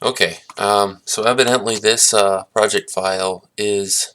Okay, so evidently this project file is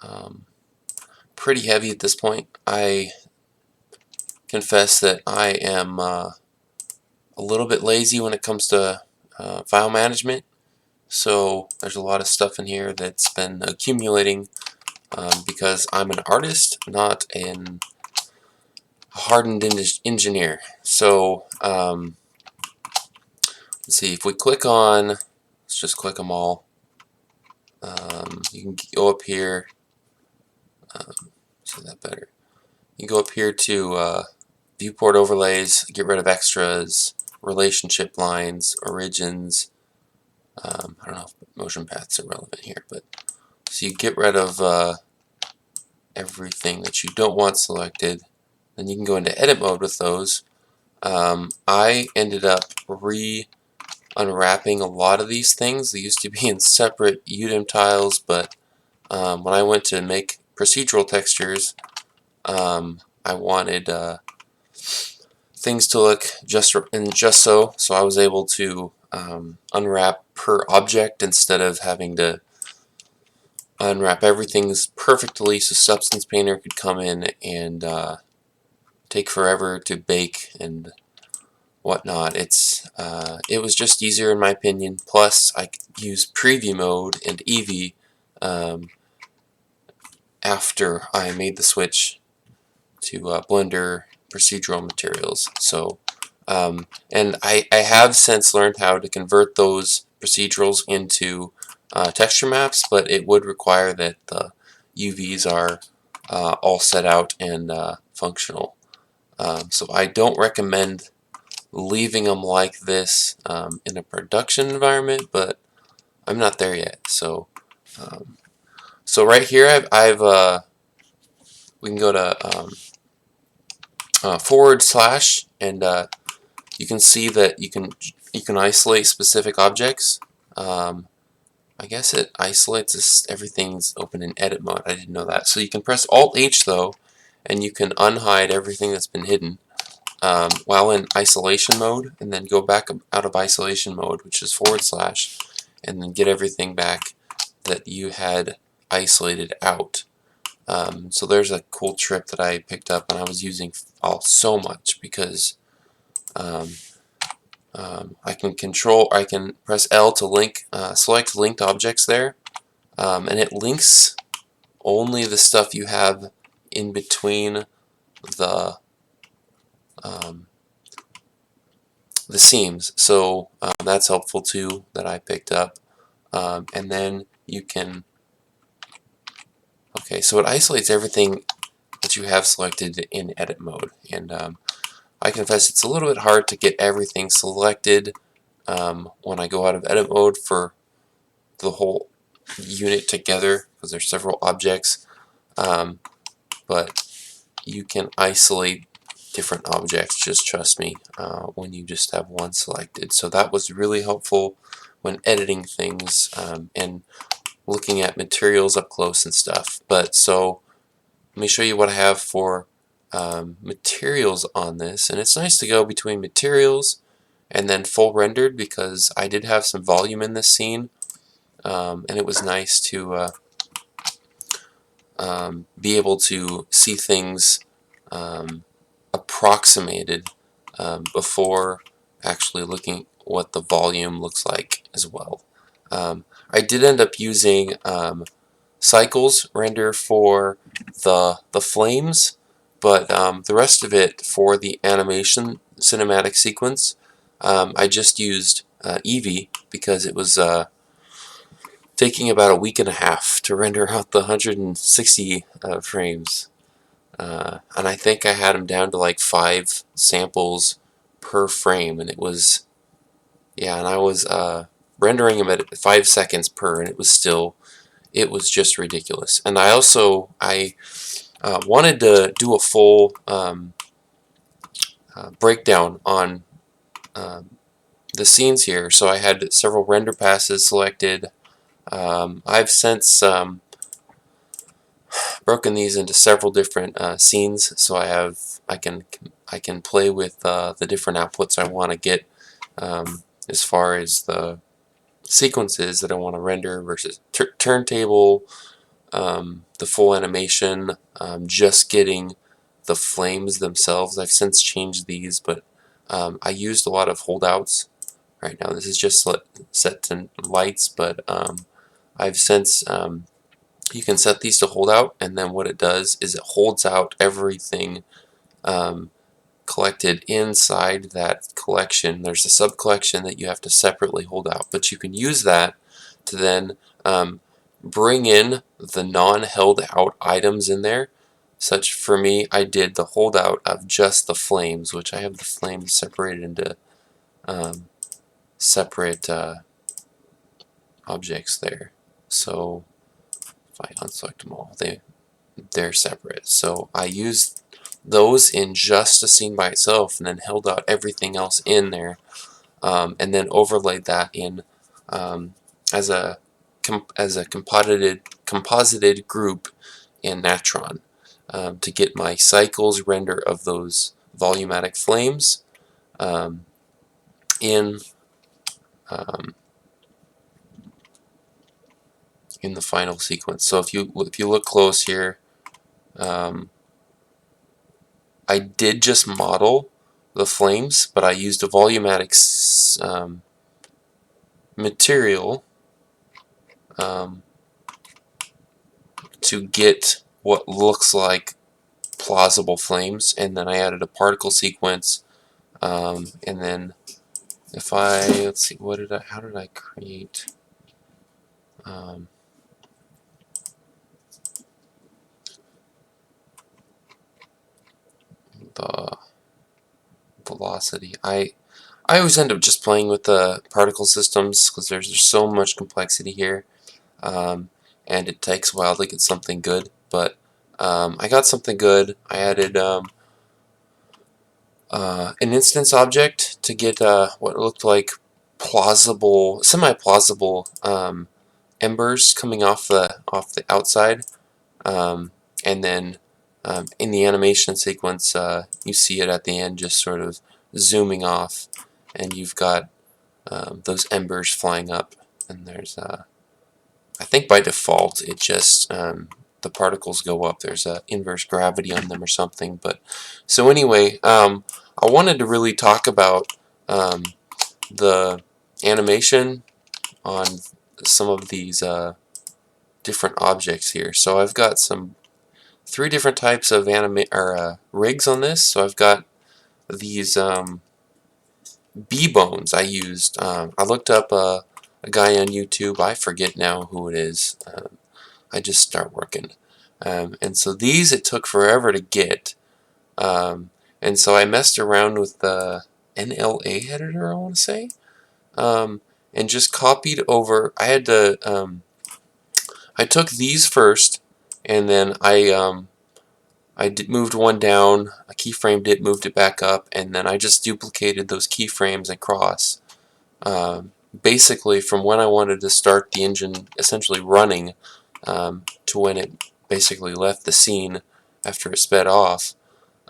um, pretty heavy at this point. I confess that I am a little bit lazy when it comes to file management, so there's a lot of stuff in here that's been accumulating because I'm an artist, not a hardened engineer. So let's see, if we click on, let's just click them all. You can go up here, see that better. You go up here to viewport overlays, get rid of extras, relationship lines, origins. I don't know if motion paths are relevant here, but so you get rid of everything that you don't want selected. Then you can go into edit mode with those. I ended up unwrapping a lot of these things. They used to be in separate UDIM tiles, but when I went to make procedural textures, I wanted things to look just so I was able to unwrap per object instead of having to unwrap everything perfectly, so Substance Painter could come in and take forever to bake and whatnot. It was just easier in my opinion. Plus, I could use preview mode and Eevee after I made the switch to Blender procedural materials. So, and I have since learned how to convert those procedurals into texture maps, but it would require that the UVs are all set out and functional. So I don't recommend leaving them like this in a production environment, but I'm not there yet. So, so right here, we can go to / and you can see that you can isolate specific objects. I guess it isolates this, everything's open in edit mode. I didn't know that. So you can press Alt H though, and you can unhide everything that's been hidden while in isolation mode, and then go back out of isolation mode, which is / and then get everything back that you had isolated out. So there's a cool trip that I picked up and I was using so much because I can press L to link, select linked objects there, and it links only the stuff you have in between the um, the seams. So that's helpful too, that I picked up. And then you can, okay, so it isolates everything that you have selected in edit mode, and I confess it's a little bit hard to get everything selected when I go out of edit mode for the whole unit together, because there's several objects, but you can isolate different objects, just trust me, when you just have one selected. So that was really helpful when editing things and looking at materials up close and stuff. But so let me show you what I have for materials on this, and it's nice to go between materials and then full rendered because I did have some volume in this scene, and it was nice to be able to see things approximated before actually looking what the volume looks like as well. I did end up using cycles render for the flames, but the rest of it for the animation cinematic sequence, I just used Eevee because it was taking about a week and a half to render out the 160 frames. And I think I had them down to like 5 samples per frame, and it was, yeah, and I was rendering them at 5 seconds per, and it was just ridiculous. And I also, wanted to do a full breakdown on the scenes here, so I had several render passes selected. I've since broken these into several different scenes, so I can play with the different outputs I want to get as far as the sequences that I want to render versus turntable, the full animation, just getting the flames themselves. I've since changed these, but I used a lot of holdouts. Right now this is just set to lights, but I've since you can set these to holdout, and then what it does is it holds out everything collected inside that collection. There's a sub collection that you have to separately hold out, but you can use that to then bring in the non-held out items in there. Such for me, I did the holdout of just the flames, which I have the flames separated into separate objects there. So if I unselect them all, they're separate. So I used those in just a scene by itself, and then held out everything else in there, and then overlaid that in as a composited group in Natron to get my cycles render of those volumatic flames in um, in the final sequence. So if you look close here, I did just model the flames, but I used a volumatic material to get what looks like plausible flames, and then I added a particle sequence, and then if let's see, how did I create the velocity. I always end up just playing with the particle systems because there's so much complexity here, and it takes a while to get something good, but I got something good. I added an instance object to get what looked like semi-plausible embers coming off the outside, and then in the animation sequence, you see it at the end, just sort of zooming off, and you've got those embers flying up, and there's I think by default it just the particles go up. There's a inverse gravity on them or something. But so anyway, I wanted to really talk about the animation on some of these different objects here. So I've got three different types of rigs on this. So I've got these B-bones I used. I looked up a guy on YouTube. I forget now who it is. I just start working. And so these it took forever to get. And so I messed around with the NLA editor, I want to say, and just copied over. I took these first, and then I moved one down, I keyframed it, moved it back up, and then I just duplicated those keyframes across. Basically from when I wanted to start the engine essentially running to when it basically left the scene after it sped off.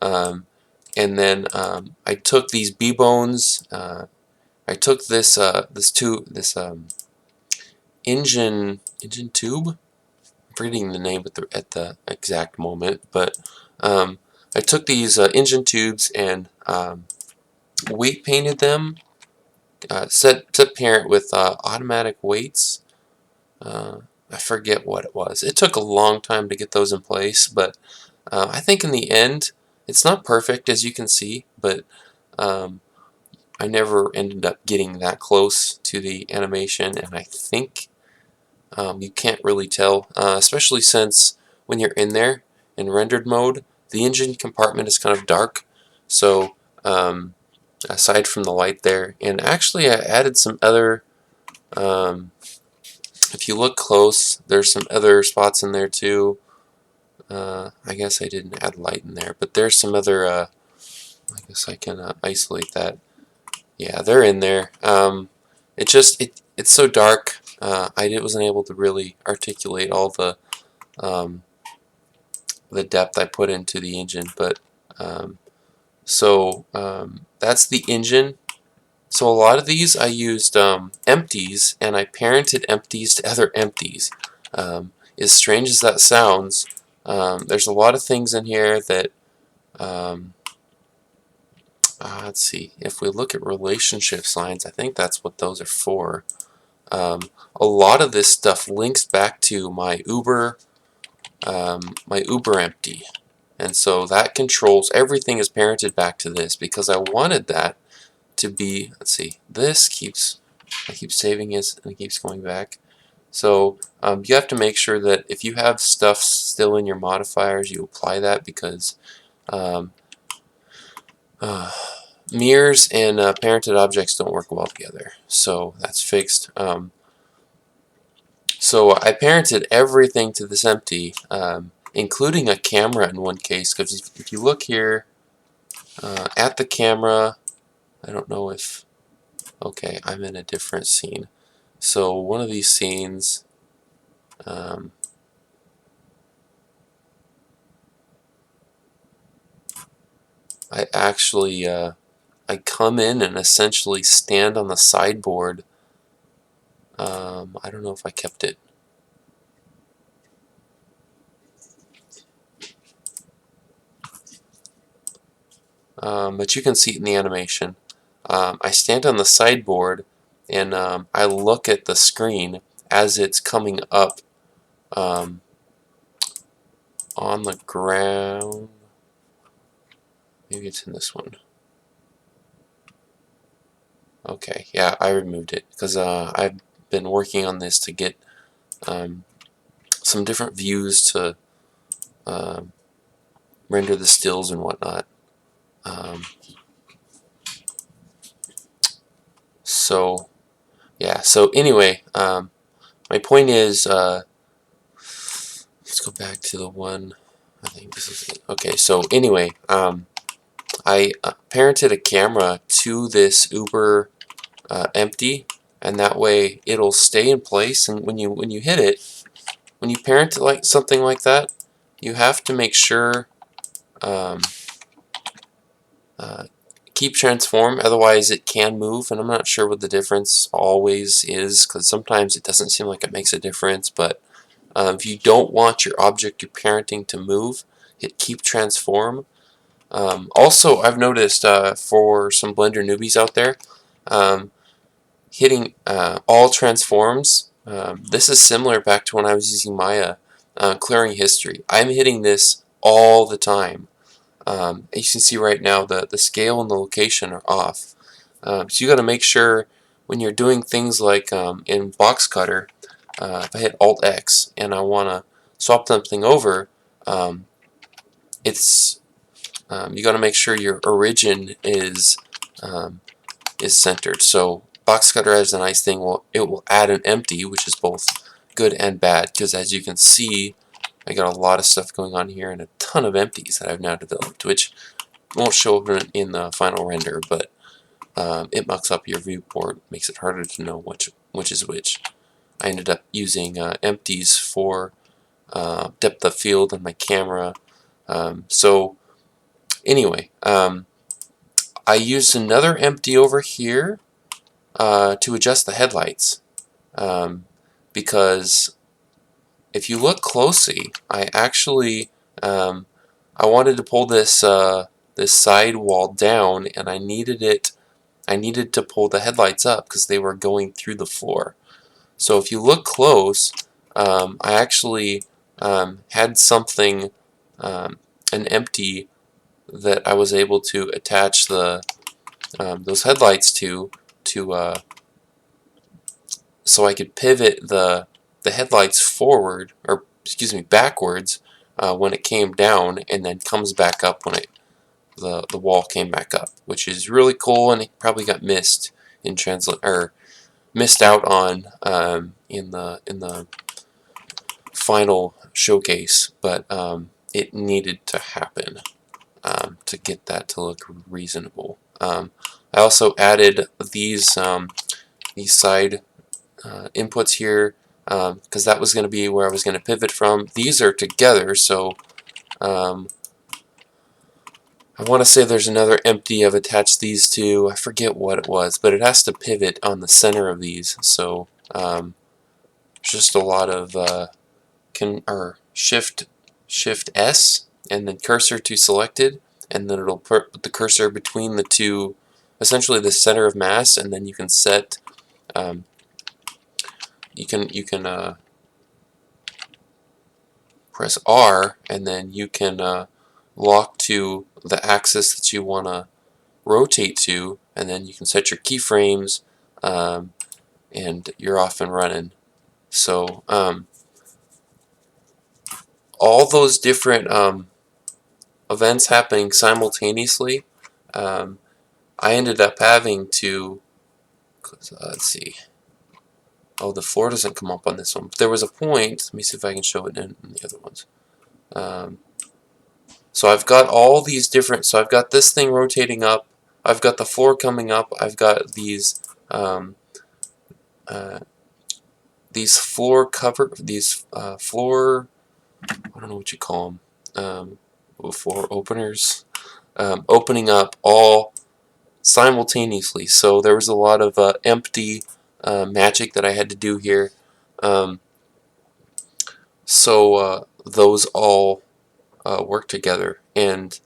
And then I took these B-bones, I took this engine tube. I'm forgetting the name at the exact moment, but I took these engine tubes and weight painted them. Set parent with automatic weights. I forget what it was. It took a long time to get those in place, but I think in the end, it's not perfect as you can see, but I never ended up getting that close to the animation, and I think you can't really tell, especially since when you're in there in rendered mode, the engine compartment is kind of dark, so aside from the light there, and actually I added some other, if you look close, there's some other spots in there too. I guess I didn't add light in there, but there's some other, I guess I can isolate that. Yeah, they're in there. It's so dark, I wasn't able to really articulate all the depth I put into the engine, but that's the engine. So a lot of these I used empties, and I parented empties to other empties. As strange as that sounds, there's a lot of things in here that, let's see, if we look at relationships lines, I think that's what those are for. A lot of this stuff links back to my Uber empty, and so that controls everything is parented back to this because I wanted that to be, let's see, I keep saving it and it keeps going back. So you have to make sure that if you have stuff still in your modifiers, you apply that, because um, mirrors and parented objects don't work well together. So that's fixed. So I parented everything to this empty, including a camera in one case, because if you look here at the camera, I don't know if, okay, I'm in a different scene. So one of these scenes, I actually, I come in and essentially stand on the sideboard. I don't know if I kept it. But you can see it in the animation. I stand on the sideboard and I look at the screen as it's coming up on the ground. Maybe it's in this one. Okay, yeah, I removed it because I've been working on this to get some different views to render the stills and whatnot. So yeah, so anyway, my point is, let's go back to the one, I think this is it. Okay, so anyway, I parented a camera to this Uber empty, and that way it'll stay in place, and when you hit it, when you parent it like something like that, you have to make sure keep transform, otherwise it can move, and I'm not sure what the difference always is, because sometimes it doesn't seem like it makes a difference, but if you don't want your object you're parenting to move, hit keep transform. Also, I've noticed for some Blender newbies out there, hitting all transforms, this is similar back to when I was using Maya, clearing history. I'm hitting this all the time. As you can see right now, the scale and the location are off. So you got to make sure when you're doing things like in Box Cutter, if I hit Alt X and I want to swap something over, it's you got to make sure your origin is centered. So Box Cutter has a nice thing. It will add an empty, which is both good and bad, because as you can see, I got a lot of stuff going on here and a ton of empties that I've now developed, which won't show up in the final render, but it mucks up your viewport, makes it harder to know which is which. I ended up using empties for depth of field on my camera. So anyway, I used another empty over here to adjust the headlights, because if you look closely, I actually I wanted to pull this this side wall down, and I needed to pull the headlights up because they were going through the floor. So if you look close, I actually had something, an empty that I was able to attach those headlights to so I could pivot the headlights forward, or excuse me, backwards when it came down, and then comes back up when the wall came back up, which is really cool, and it probably got missed in missed out on in the final showcase, but it needed to happen to get that to look reasonable. I also added these side inputs here because that was going to be where I was going to pivot from. These are together, so I want to say there's another empty I've attached these to. I forget what it was, but it has to pivot on the center of these. So just a lot of shift S and then cursor to selected, and then it'll put the cursor between the two, essentially the center of mass, and then you can set you can press R, and then you can lock to the axis that you want to rotate to, and then you can set your keyframes, and you're off and running. So all those different events happening simultaneously, I ended up having to, let's see, oh, the floor doesn't come up on this one, but there was a point, let me see if I can show it in the other ones. So I've got all these different, so I've got this thing rotating up, I've got the floor coming up, I've got these floor cover, floor, I don't know what you call them, floor openers, opening up all simultaneously. So there was a lot of empty magic that I had to do here. So those all work together, and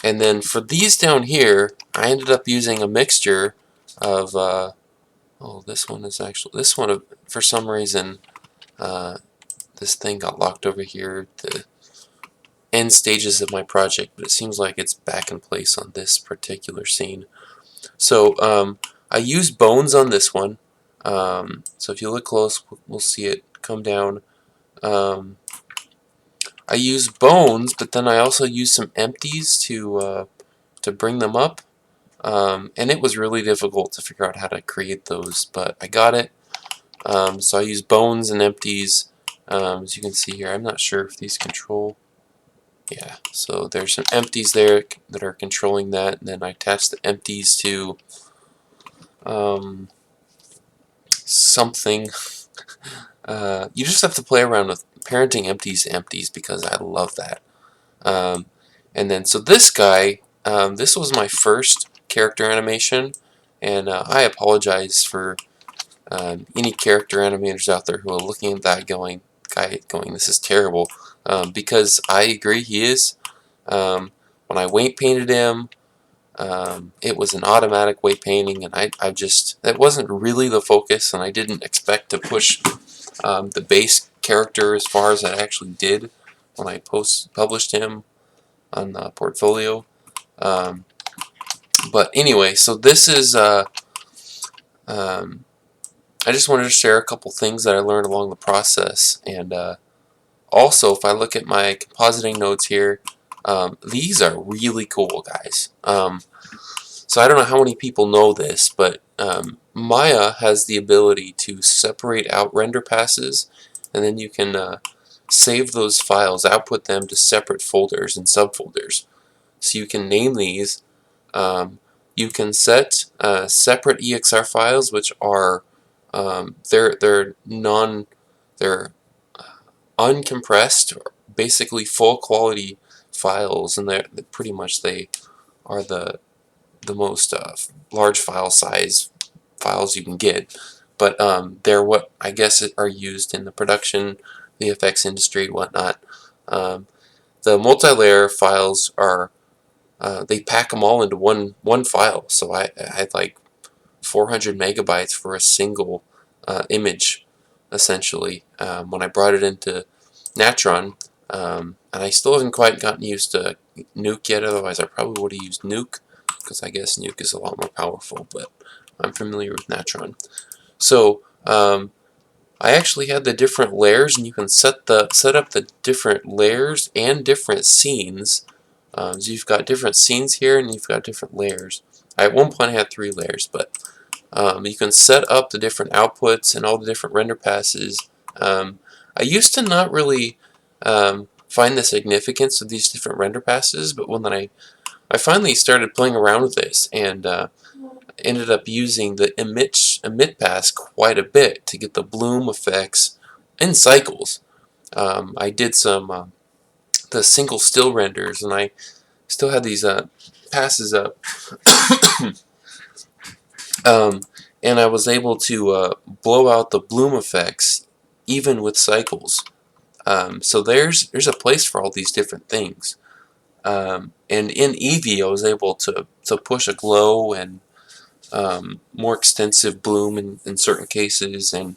then for these down here, I ended up using a mixture of oh, this one is actually, this one for some reason this thing got locked over here at the end stages of my project, but it seems like it's back in place on this particular scene. So I use bones on this one. So if you look close, we'll see it come down. I use bones, but then I also use some empties to bring them up. And it was really difficult to figure out how to create those, but I got it. So I use bones and empties. As you can see here, I'm not sure if these control. Yeah, so there's some empties there that are controlling that, and then I attach the empties to something. You just have to play around with parenting empties because I love that. And then so this guy, this was my first character animation, and I apologize for any character animators out there who are looking at that going, this is terrible, because I agree he is. When I weight painted him, it was an automatic weight painting, and I just, that wasn't really the focus, and I didn't expect to push the base character as far as I actually did when I published him on the portfolio. But anyway, so this is I just wanted to share a couple things that I learned along the process, and also if I look at my compositing notes here, these are really cool, guys. So I don't know how many people know this, but Maya has the ability to separate out render passes, and then you can save those files, output them to separate folders and subfolders. So you can name these. You can set separate EXR files, which are they're uncompressed, basically full quality files, and they're pretty much, they are the most large file size files you can get, but they're what I guess are used in the production VFX industry, whatnot. The multi-layer files are they pack them all into one file, so I had like 400 megabytes for a single image, essentially, when I brought it into Natron, and I still haven't quite gotten used to Nuke yet, otherwise I probably would have used Nuke, because I guess Nuke is a lot more powerful, but I'm familiar with Natron. So I actually had the different layers, and you can set up the different layers and different scenes. So you've got different scenes here, and you've got different layers. At one point I had 3 layers, but you can set up the different outputs and all the different render passes. I used to not really find the significance of these different render passes, but when I finally started playing around with this, and ended up using the emit pass quite a bit to get the bloom effects in cycles. I did some the single still renders, and I still had these passes up, um, and I was able to blow out the bloom effects even with cycles. So there's a place for all these different things. And in Eevee, I was able to push a glow and more extensive bloom in certain cases, and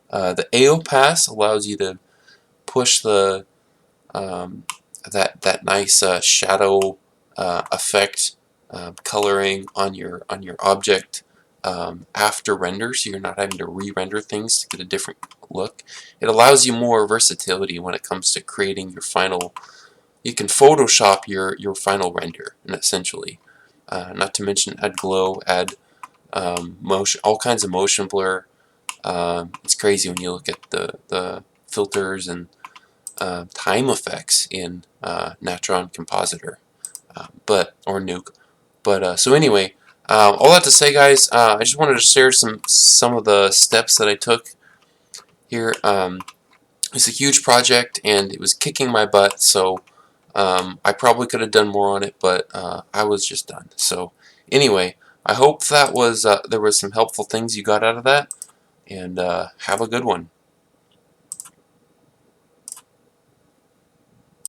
the AO pass allows you to push the that nice shadow effect coloring on your object after render, so you're not having to re-render things to get a different look. It allows you more versatility when it comes to creating your final. You can Photoshop your final render, and essentially, not to mention add glow, add motion, all kinds of motion blur. It's crazy when you look at the filters and time effects in Natron Compositor, or Nuke. But so anyway, all that to say, guys, I just wanted to share some of the steps that I took here. It's a huge project, and it was kicking my butt. So I probably could have done more on it, but I was just done. So anyway, I hope that was there was some helpful things you got out of that, and have a good one.